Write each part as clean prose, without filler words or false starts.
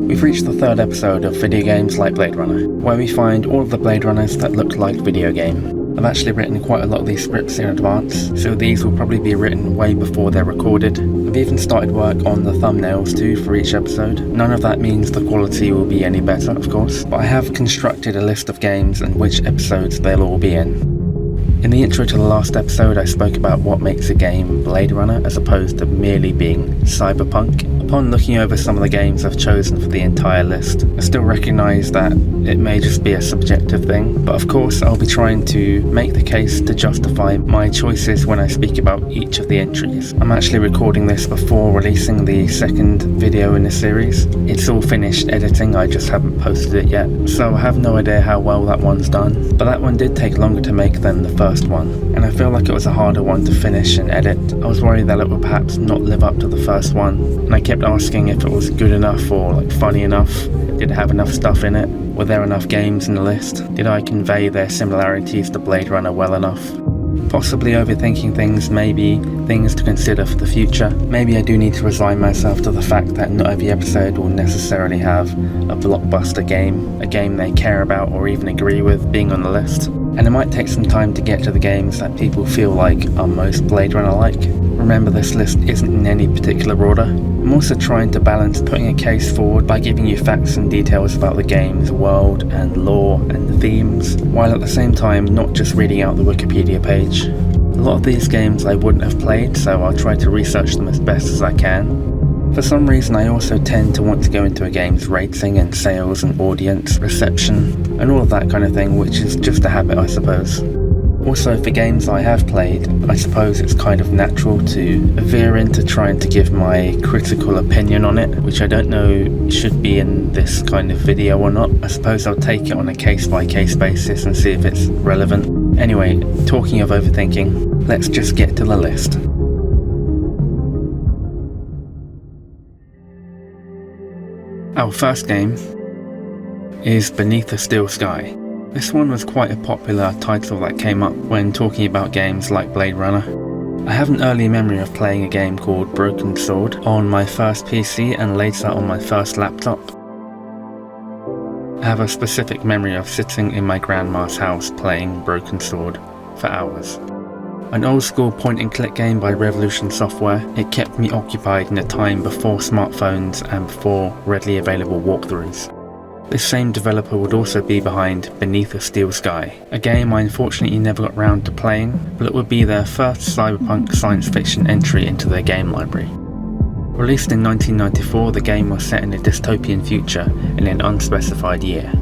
We've reached the third episode of Video Games Like Blade Runner, where we find all of the Blade Runners that look like video game. I've actually written quite a lot of these scripts in advance, so these will probably be written way before they're recorded. I've even started work on the thumbnails too for each episode. None of that means the quality will be any better, of course, but I have constructed a list of games and which episodes they'll all be in. In the intro to the last episode, I spoke about what makes a game Blade Runner as opposed to merely being cyberpunk. Upon looking over some of the games I've chosen for the entire list, I still recognise that it may just be a subjective thing, but of course I'll be trying to make the case to justify my choices when I speak about each of the entries. I'm actually recording this before releasing the second video in the series. It's all finished editing, I just haven't posted it yet, so I have no idea how well that one's done, but that one did take longer to make than the first one, and I feel like it was a harder one to finish and edit. I was worried that it would perhaps not live up to the first one, and I kept asking if it was good enough or funny enough. Did it have enough stuff in it? Were there enough games in the list? Did I convey their similarities to Blade Runner well enough? Possibly overthinking things, maybe things to consider for the future. Maybe I do need to resign myself to the fact that not every episode will necessarily have a blockbuster game, a game they care about or even agree with being on the list. And it might take some time to get to the games that people feel like are most Blade Runner-like. Remember, this list isn't in any particular order. I'm also trying to balance putting a case forward by giving you facts and details about the game's world and lore and themes, while at the same time not just reading out the Wikipedia page. A lot of these games I wouldn't have played, so I'll try to research them as best as I can. For some reason I also tend to want to go into a game's rating and sales and audience, reception, and all of that kind of thing, which is just a habit I suppose. Also, for games I have played, I suppose it's kind of natural to veer into trying to give my critical opinion on it, which I don't know should be in this kind of video or not. I suppose I'll take it on a case-by-case basis and see if it's relevant. Anyway, talking of overthinking, let's just get to the list. Our first game is Beneath a Steel Sky. This one was quite a popular title that came up when talking about games like Blade Runner. I have an early memory of playing a game called Broken Sword on my first PC and later on my first laptop. I have a specific memory of sitting in my grandma's house playing Broken Sword for hours. An old school point and click game by Revolution Software, it kept me occupied in a time before smartphones and before readily available walkthroughs. This same developer would also be behind Beneath a Steel Sky, a game I unfortunately never got round to playing, but it would be their first cyberpunk science fiction entry into their game library. Released in 1994, the game was set in a dystopian future in an unspecified year.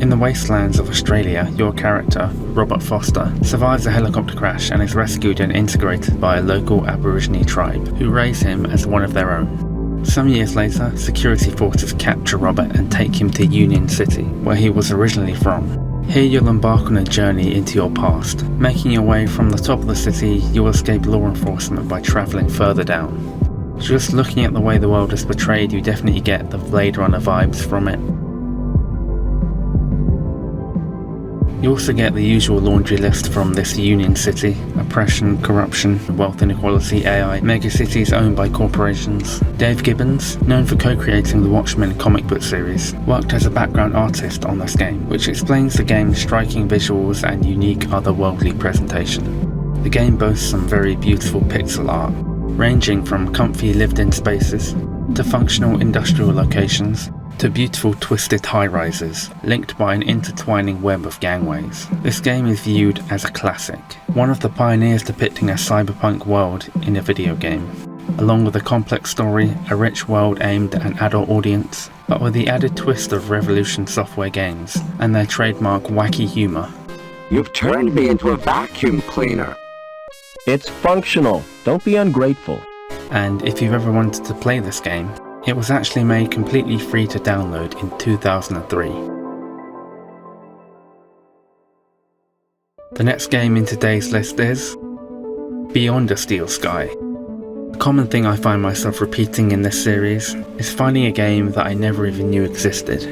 In the wastelands of Australia, your character, Robert Foster, survives a helicopter crash and is rescued and integrated by a local Aborigine tribe, who raise him as one of their own. Some years later, security forces capture Robert and take him to Union City, where he was originally from. Here you'll embark on a journey into your past. Making your way from the top of the city, you'll escape law enforcement by travelling further down. Just looking at the way the world is portrayed, you definitely get the Blade Runner vibes from it. You also get the usual laundry list from this Union City: oppression, corruption, wealth inequality, AI, megacities owned by corporations. Dave Gibbons, known for co-creating the Watchmen comic book series, worked as a background artist on this game, which explains the game's striking visuals and unique otherworldly presentation. The game boasts some very beautiful pixel art, ranging from comfy lived-in spaces, to functional industrial locations, to beautiful twisted high-rises, linked by an intertwining web of gangways. This game is viewed as a classic, one of the pioneers depicting a cyberpunk world in a video game, along with a complex story, a rich world aimed at an adult audience, but with the added twist of Revolution Software games, and their trademark wacky humour. You've turned me into a vacuum cleaner. It's functional, don't be ungrateful. And if you've ever wanted to play this game, it was actually made completely free to download in 2003. The next game in today's list is Beyond a Steel Sky. A common thing I find myself repeating in this series is finding a game that I never even knew existed.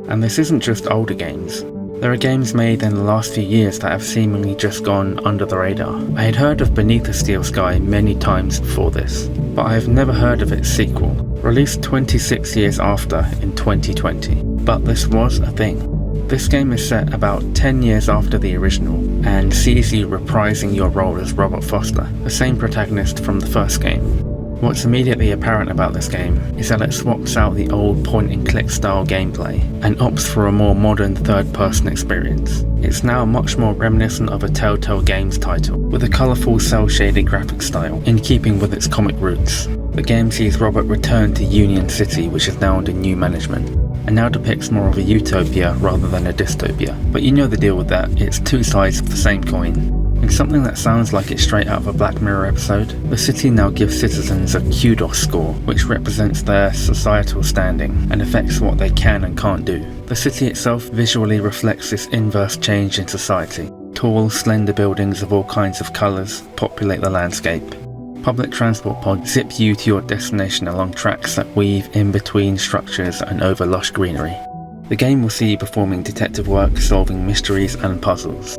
And this isn't just older games. There are games made in the last few years that have seemingly just gone under the radar. I had heard of Beneath the Steel Sky many times before this, but I have never heard of its sequel, released 26 years after in 2020. But this was a thing. This game is set about 10 years after the original, and sees you reprising your role as Robert Foster, the same protagonist from the first game. What's immediately apparent about this game is that it swaps out the old point-and-click style gameplay and opts for a more modern third-person experience. It's now much more reminiscent of a Telltale Games title, with a colourful cel-shaded graphic style, in keeping with its comic roots. The game sees Robert return to Union City, which is now under new management, and now depicts more of a utopia rather than a dystopia. But you know the deal with that, it's two sides of the same coin. In something that sounds like it's straight out of a Black Mirror episode, the city now gives citizens a kudos score, which represents their societal standing and affects what they can and can't do. The city itself visually reflects this inverse change in society. Tall, slender buildings of all kinds of colours populate the landscape. Public transport pods zip you to your destination along tracks that weave in between structures and over lush greenery. The game will see you performing detective work, solving mysteries and puzzles.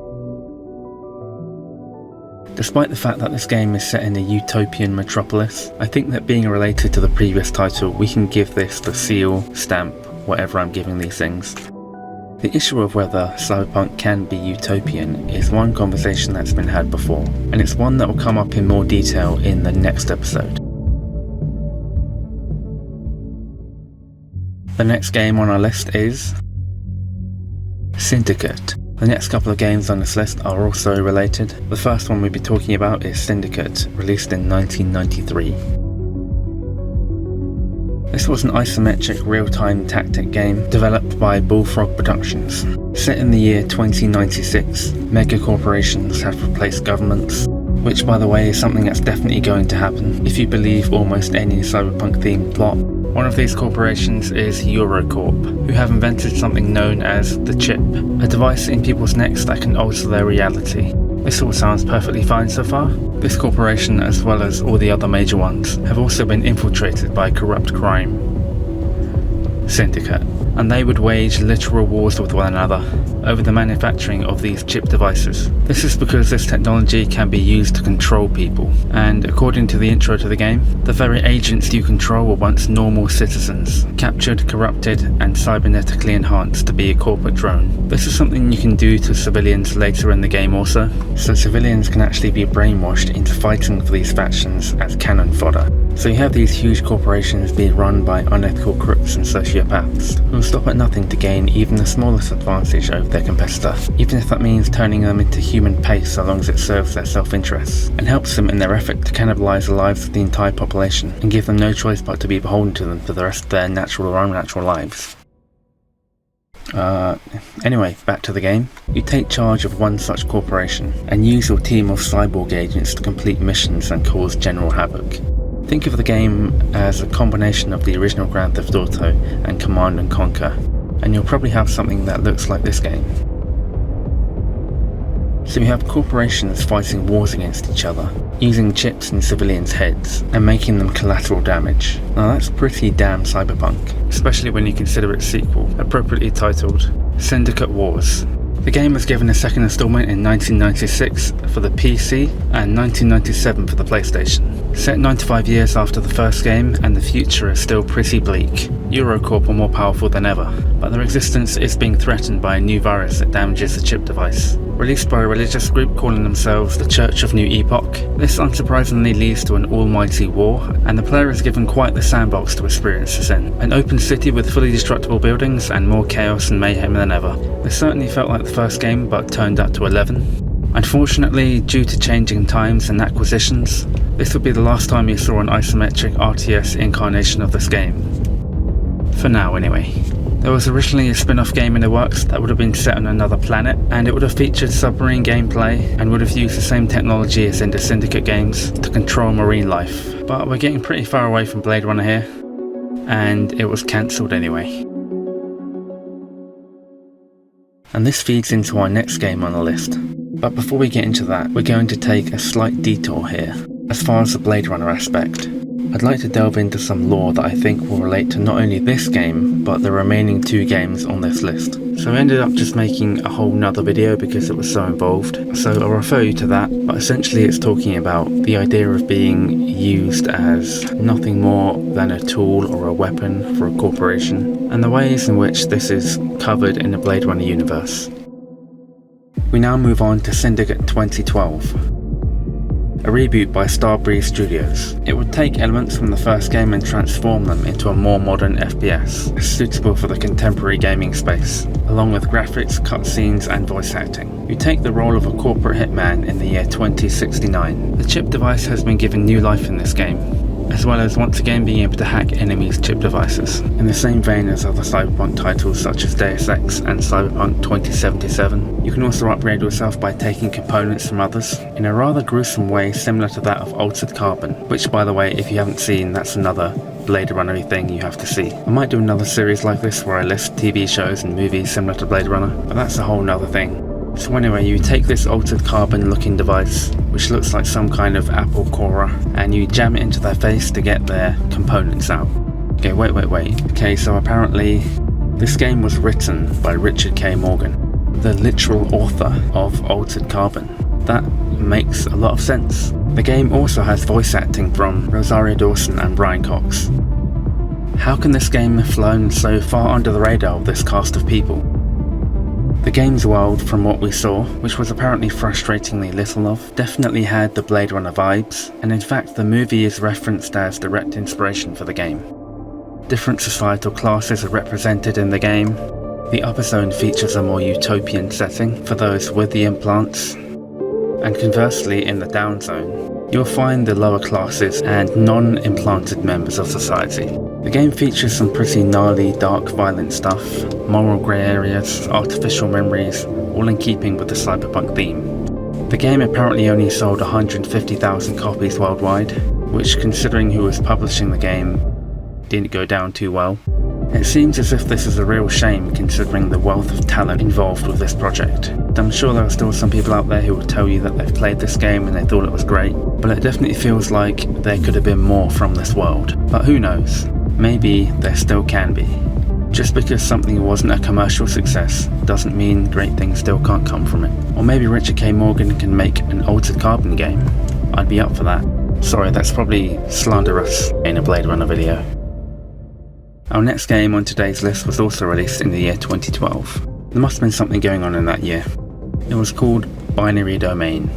Despite the fact that this game is set in a utopian metropolis, I think that being related to the previous title, we can give this the seal, stamp, whatever I'm giving these things. The issue of whether cyberpunk can be utopian is one conversation that's been had before, and it's one that will come up in more detail in the next episode. The next game on our list is Syndicate. The next couple of games on this list are also related. The first one we'll be talking about is Syndicate, released in 1993. This was an isometric real-time tactic game developed by Bullfrog Productions. Set in the year 2096, mega corporations have replaced governments, which by the way is something that's definitely going to happen if you believe almost any cyberpunk-themed plot. One of these corporations is Eurocorp, who have invented something known as the chip, a device in people's necks that can alter their reality. This all sounds perfectly fine so far. This corporation, as well as all the other major ones, have also been infiltrated by corrupt crime, Syndicate, and they would wage literal wars with one another over the manufacturing of these chip devices. This is because this technology can be used to control people, and according to the intro to the game, the very agents you control were once normal citizens, captured, corrupted, and cybernetically enhanced to be a corporate drone. This is something you can do to civilians later in the game also, so civilians can actually be brainwashed into fighting for these factions as cannon fodder. So you have these huge corporations being run by unethical crooks and sociopaths, who will stop at nothing to gain even the smallest advantage over their competitor, even if that means turning them into human paste so long as it serves their self-interests, and helps them in their effort to cannibalize the lives of the entire population, and give them no choice but to be beholden to them for the rest of their natural or unnatural lives. Anyway, back to the game. You take charge of one such corporation, and use your team of cyborg agents to complete missions and cause general havoc. Think of the game as a combination of the original Grand Theft Auto and Command & Conquer, and you'll probably have something that looks like this game. So you have corporations fighting wars against each other, using chips in civilians' heads, and making them collateral damage. Now that's pretty damn cyberpunk, especially when you consider its sequel, appropriately titled Syndicate Wars. The game was given a second installment in 1996 for the PC and 1997 for the PlayStation. Set 95 years after the first game, and the future is still pretty bleak. Eurocorp are more powerful than ever, but their existence is being threatened by a new virus that damages the chip device. Released by a religious group calling themselves the Church of New Epoch, this unsurprisingly leads to an almighty war, and the player is given quite the sandbox to experience this in. An open city with fully destructible buildings and more chaos and mayhem than ever. This certainly felt like the first game, but turned up to 11. Unfortunately, due to changing times and acquisitions, this would be the last time you saw an isometric RTS incarnation of this game. For now, anyway. There was originally a spin-off game in the works that would have been set on another planet, and it would have featured submarine gameplay and would have used the same technology as in the Syndicate games to control marine life. But we're getting pretty far away from Blade Runner here, and it was cancelled anyway. And this feeds into our next game on the list. But before we get into that, we're going to take a slight detour here, as far as the Blade Runner aspect. I'd like to delve into some lore that I think will relate to not only this game, but the remaining 2 games on this list. So I ended up just making a whole nother video because it was so involved, so I'll refer you to that, but essentially it's talking about the idea of being used as nothing more than a tool or a weapon for a corporation, and the ways in which this is covered in the Blade Runner universe. We now move on to Syndicate 2012. A reboot by Starbreeze Studios. It would take elements from the first game and transform them into a more modern FPS, suitable for the contemporary gaming space, along with graphics, cutscenes and voice acting. You take the role of a corporate hitman in the year 2069. The chip device has been given new life in this game, as well as once again being able to hack enemies' chip devices, in the same vein as other cyberpunk titles such as Deus Ex and Cyberpunk 2077. You can also upgrade yourself by taking components from others, in a rather gruesome way similar to that of Altered Carbon, which by the way, if you haven't seen, that's another Blade Runner thing you have to see. I might do another series like this where I list TV shows and movies similar to Blade Runner, but that's a whole nother thing. So anyway, you take this Altered Carbon looking device, which looks like some kind of Apple Cora, and you jam it into their face to get their components out. Okay, wait. Okay, so apparently this game was written by Richard K. Morgan, the literal author of Altered Carbon. That makes a lot of sense. The game also has voice acting from Rosario Dawson and Brian Cox. How can this game have flown so far under the radar of this cast of people? The game's world, from what we saw, which was apparently frustratingly little of, definitely had the Blade Runner vibes, and in fact the movie is referenced as direct inspiration for the game. Different societal classes are represented in the game. The upper zone features a more utopian setting for those with the implants, and conversely in the down zone, you'll find the lower classes and non-implanted members of society. The game features some pretty gnarly, dark, violent stuff, moral grey areas, artificial memories, all in keeping with the cyberpunk theme. The game apparently only sold 150,000 copies worldwide, which, considering who was publishing the game, didn't go down too well. It seems as if this is a real shame considering the wealth of talent involved with this project. I'm sure there are still some people out there who will tell you that they've played this game and they thought it was great, but it definitely feels like there could have been more from this world. But who knows? Maybe there still can be. Just because something wasn't a commercial success doesn't mean great things still can't come from it. Or maybe Richard K. Morgan can make an Altered Carbon game. I'd be up for that. Sorry, that's probably slanderous in a Blade Runner video. Our next game on today's list was also released in the year 2012. There must have been something going on in that year. It was called Binary Domain.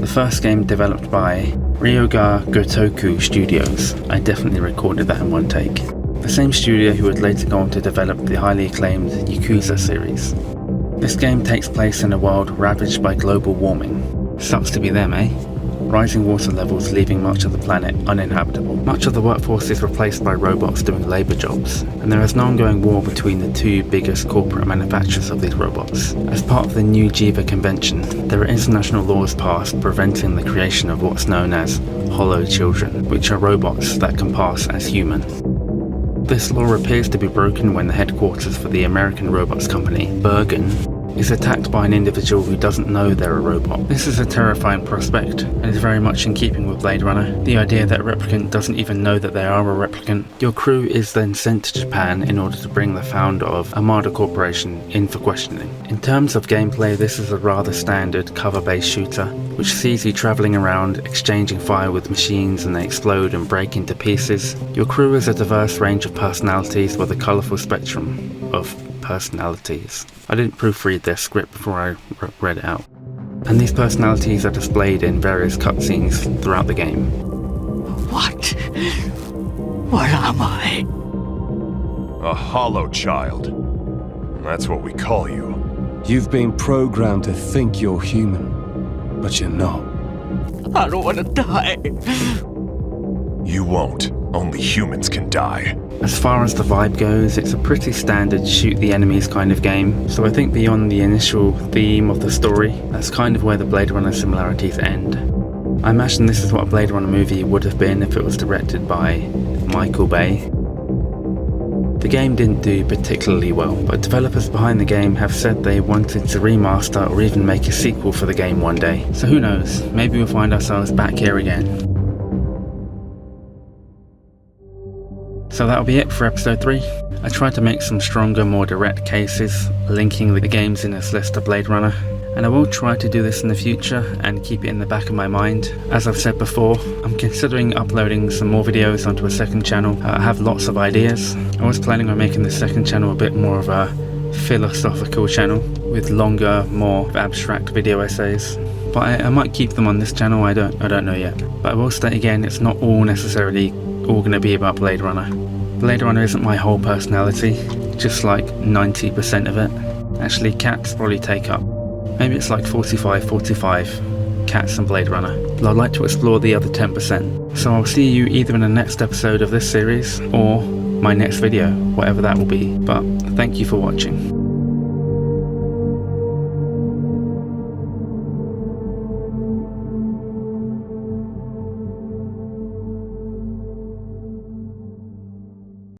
The first game developed by Ryoga Gotoku Studios. I definitely recorded that in one take. The same studio who would later go on to develop the highly acclaimed Yakuza series. This game takes place in a world ravaged by global warming. Sucks to be them, eh? Rising water levels leaving much of the planet uninhabitable. Much of the workforce is replaced by robots doing labour jobs, and there is an ongoing war between the 2 biggest corporate manufacturers of these robots. As part of the New Geneva Convention, there are international laws passed preventing the creation of what's known as hollow children, which are robots that can pass as human. This law appears to be broken when the headquarters for the American robots company, Bergen, is attacked by an individual who doesn't know they're a robot. This is a terrifying prospect, and is very much in keeping with Blade Runner. The idea that a replicant doesn't even know that they are a replicant. Your crew is then sent to Japan in order to bring the founder of Armada Corporation in for questioning. In terms of gameplay, this is a rather standard cover-based shooter, which sees you travelling around, exchanging fire with machines and they explode and break into pieces. Your crew is a diverse range of personalities with a colourful spectrum of personalities. I didn't proofread their script before I read it out. And these personalities are displayed in various cutscenes throughout the game. What? What am I? A hollow child. That's what we call you. You've been programmed to think you're human, but you're not. I don't want to die. You won't. Only humans can die. As far as the vibe goes, it's a pretty standard shoot the enemies kind of game, so I think beyond the initial theme of the story, that's kind of where the Blade Runner similarities end. I imagine this is what a Blade Runner movie would have been if it was directed by Michael Bay. The game didn't do particularly well, but developers behind the game have said they wanted to remaster or even make a sequel for the game one day, so who knows, maybe we'll find ourselves back here again. So that'll be it for episode 3. I tried to make some stronger, more direct cases, linking the games in this list to Blade Runner, and I will try to do this in the future and keep it in the back of my mind. As I've said before, I'm considering uploading some more videos onto a second channel. I have lots of ideas. I was planning on making the second channel a bit more of a philosophical channel with longer, more abstract video essays, but I might keep them on this channel. I don't know yet. But I will state again, it's not all necessarily all going to be about Blade Runner. Blade Runner isn't my whole personality, just like 90% of it. Actually, cats probably take up, maybe it's like 45, cats and Blade Runner. But I'd like to explore the other 10%. So I'll see you either in the next episode of this series or my next video, whatever that will be. But thank you for watching.